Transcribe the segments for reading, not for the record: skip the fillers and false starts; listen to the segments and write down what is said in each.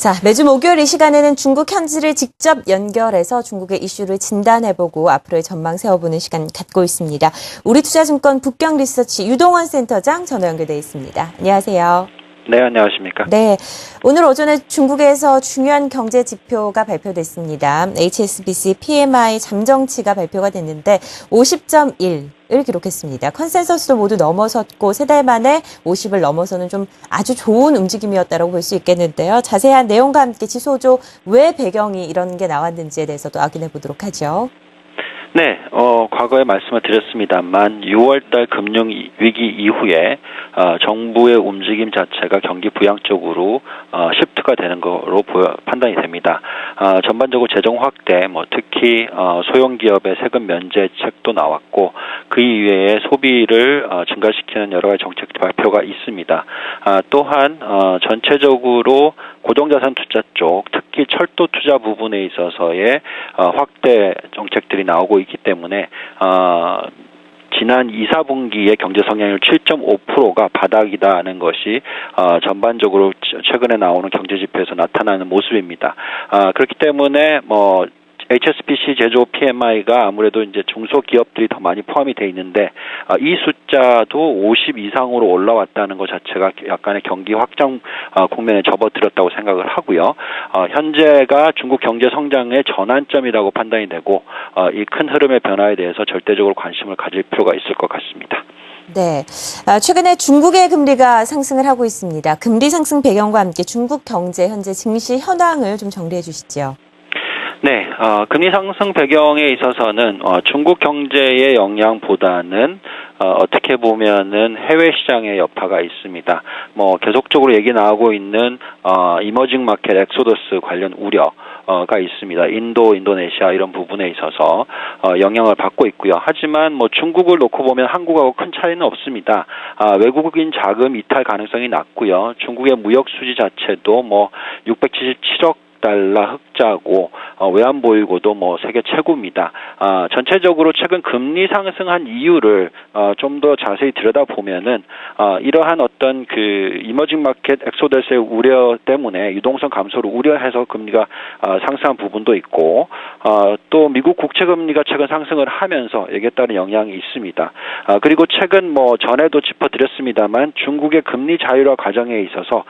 자, 매주 목요일 이 시간에는 중국 현지를 직접 연결해서 중국의 이슈를 진단해보고 앞으로의 전망 세워보는 시간 갖고 있습니다. 우리투자증권 북경리서치 유동원 센터장 전화 연결돼 있습니다. 안녕하세요. 네, 안녕하십니까. 네, 오늘 오전에 중국에서 중요한 경제 지표가 발표됐습니다. HSBC PMI 잠정치가 발표가 됐는데 50.1을 기록했습니다. 컨센서스도 모두 넘어섰고 세 달 만에 50을 넘어서는 좀 아주 좋은 움직임이었다고 볼 수 있겠는데요. 자세한 내용과 함께 지소조 왜 배경이 이런 게 나왔는지에 대해서도 확인해 보도록 하죠. 네, 과거에 말씀을 드렸습니다만 6월달 금융위기 이후에 정부의 움직임 자체가 경기 부양 쪽으로 시프트가 되는 거로 판단이 됩니다. 전반적으로 재정 확대, 특히 소형기업의 세금 면제책도 나왔고 그 이외에 소비를 증가시키는 여러 가지 정책 발표가 있습니다. 또한 전체적으로 고정자산 투자 쪽, 특히 철도 투자 부분에 있어서의 확대 정책들이 나오고 있기 때문에 지난 2, 4분기의 경제 성장률 7.5%가 바닥이다는 것이 전반적으로 최근에 나오는 경제 지표에서 나타나는 모습입니다. 그렇기 때문에 HSBC 제조 PMI가 아무래도 이제 중소기업들이 더 많이 포함이 돼 있는데 이 숫자도 50 이상으로 올라왔다는 것 자체가 약간의 경기 확장 국면에 접어들었다고 생각을 하고요. 현재가 중국 경제 성장의 전환점이라고 판단이 되고 이 큰 흐름의 변화에 대해서 절대적으로 관심을 가질 필요가 있을 것 같습니다. 네, 최근에 중국의 금리가 상승을 하고 있습니다. 금리 상승 배경과 함께 중국 경제 현재 증시 현황을 좀 정리해 주시죠. 네, 금리 상승 배경에 있어서는 중국 경제의 영향보다는 어떻게 보면은 해외 시장의 여파가 있습니다. 계속적으로 얘기 나오고 있는 이머징 마켓 엑소더스 관련 우려가 있습니다. 인도, 인도네시아 이런 부분에 있어서 영향을 받고 있고요. 하지만 중국을 놓고 보면 한국하고 큰 차이는 없습니다. 외국인 자금 이탈 가능성이 낮고요. 중국의 무역 수지 자체도 677억 달러 흑자고 외환 보유고도 세계 최고입니다. 전체적으로 최근 금리 상승한 이유를 좀 더 자세히 들여다보면은 이러한 어떤 이머징 마켓 엑소더스의 우려 때문에 유동성 감소를 우려해서 금리가 상승한 부분도 있고 또 미국 국채 금리가 최근 상승을 하면서 여기에 따른 영향이 있습니다. 그리고 최근 전에도 짚어드렸습니다만 중국의 금리 자율화 과정에 있어서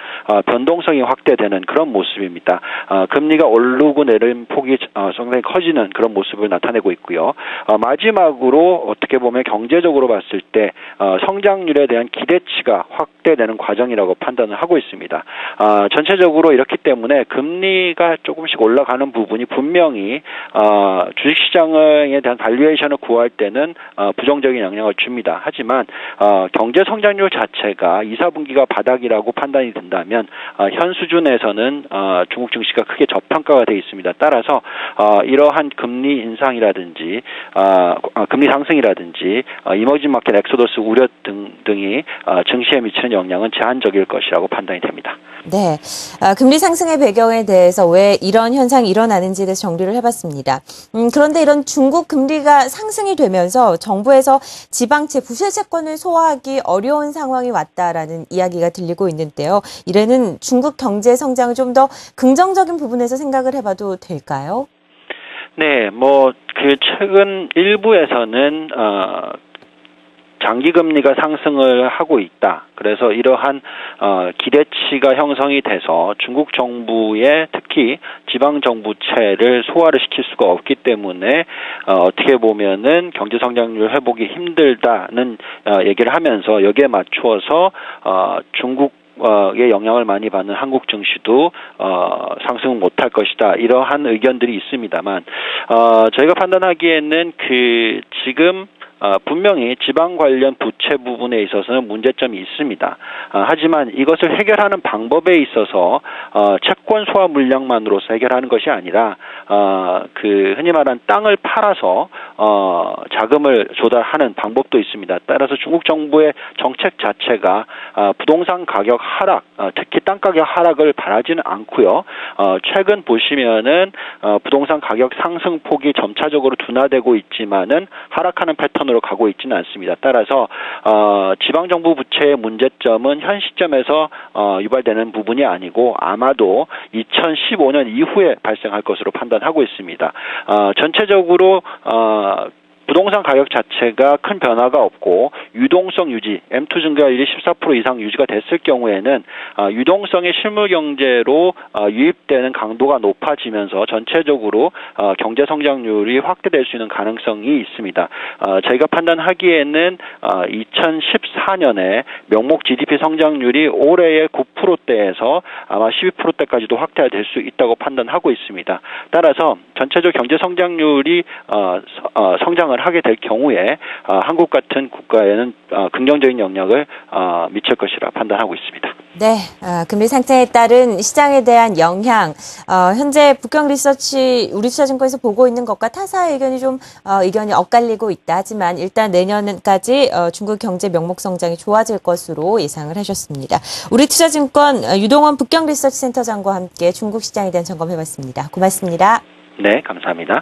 변동성이 확대되는 그런 모습입니다. 금리가 오르고 내리는 폭이 상당히 커지는 그런 모습을 나타내고 있고요. 마지막으로 어떻게 보면 경제적으로 봤을 때 성장률에 대한 기대치가 확대되는 과정이라고 판단을 하고 있습니다. 전체적으로 이렇기 때문에 금리가 조금씩 올라가는 부분이 분명히 주식시장에 대한 발리에이션을 구할 때는 부정적인 영향을 줍니다. 하지만 경제 성장률 자체가 2, 4분기가 바닥이라고 판단이 된다면 현 수준에서는 중국 증시가 크게 저평가가 되어 있습니다. 따라서 이러한 금리 인상이라든지 금리 상승이라든지 이머징 마켓 엑소더스 우려 등이 증시에 미치는 영향은 제한적일 것이라고 판단이 됩니다. 네, 금리 상승의 배경에 대해서 왜 이런 현상이 일어나는지에 대해서 정리를 해봤습니다. 그런데 이런 중국 금리가 상승이 되면서 정부에서 지방채 부채 채권을 소화하기 어려운 상황이 왔다라는 이야기가 들리고 있는데요. 이래는 중국 경제 성장을 좀 더 긍정적인 부분에서 생각을 해봐도 될까요? 네, 최근 일부에서는 장기금리가 상승을 하고 있다. 그래서 이러한 기대치가 형성이 돼서 중국 정부의 특히 지방정부채를 소화를 시킬 수가 없기 때문에 어떻게 보면은 경제성장률 회복이 힘들다는 얘기를 하면서 여기에 맞추어서 중국 의 영향을 많이 받는 한국 증시도 상승 못할 것이다. 이러한 의견들이 있습니다만 저희가 판단하기에는 지금 분명히 지방 관련 부채 부분에 있어서는 문제점이 있습니다. 하지만 이것을 해결하는 방법에 있어서 채권 소화 물량만으로서 해결하는 것이 아니라 흔히 말하는 땅을 팔아서 자금을 조달하는 방법도 있습니다. 따라서 중국 정부의 정책 자체가 부동산 가격 하락, 특히 땅 가격 하락을 바라지는 않고요. 최근 보시면은 부동산 가격 상승폭이 점차적으로 둔화되고 있지만은 하락하는 패턴으로 가고 있지는 않습니다. 따라서 지방 정부 부채의 문제점은 현 시점에서 유발되는 부분이 아니고 아마도 2015년 이후에 발생할 것으로 판단하고 있습니다. 전체적으로 부동산 가격 자체가 큰 변화가 없고 유동성 유지, M2 증가율이 14% 이상 유지가 됐을 경우에는 유동성의 실물 경제로 유입되는 강도가 높아지면서 전체적으로 경제 성장률이 확대될 수 있는 가능성이 있습니다. 저희가 판단하기에는 2014년에 명목 GDP 성장률이 올해의 9%대에서 아마 12%대까지도 확대될 수 있다고 판단하고 있습니다. 따라서 전체적 경제 성장률이 성장을 하게 될 경우에 한국 같은 국가에는 긍정적인 영향을 미칠 것이라 판단하고 있습니다. 네, 금리 상승에 따른 시장에 대한 영향, 현재 북경 리서치 우리 투자증권에서 보고 있는 것과 타사의 의견이 좀 의견이 엇갈리고 있다 하지만 일단 내년까지 중국 경제 명목 성장이 좋아질 것으로 예상을 하셨습니다. 우리 투자증권 유동원 북경 리서치 센터장과 함께 중국 시장에 대한 점검해봤습니다. 고맙습니다. 네, 감사합니다.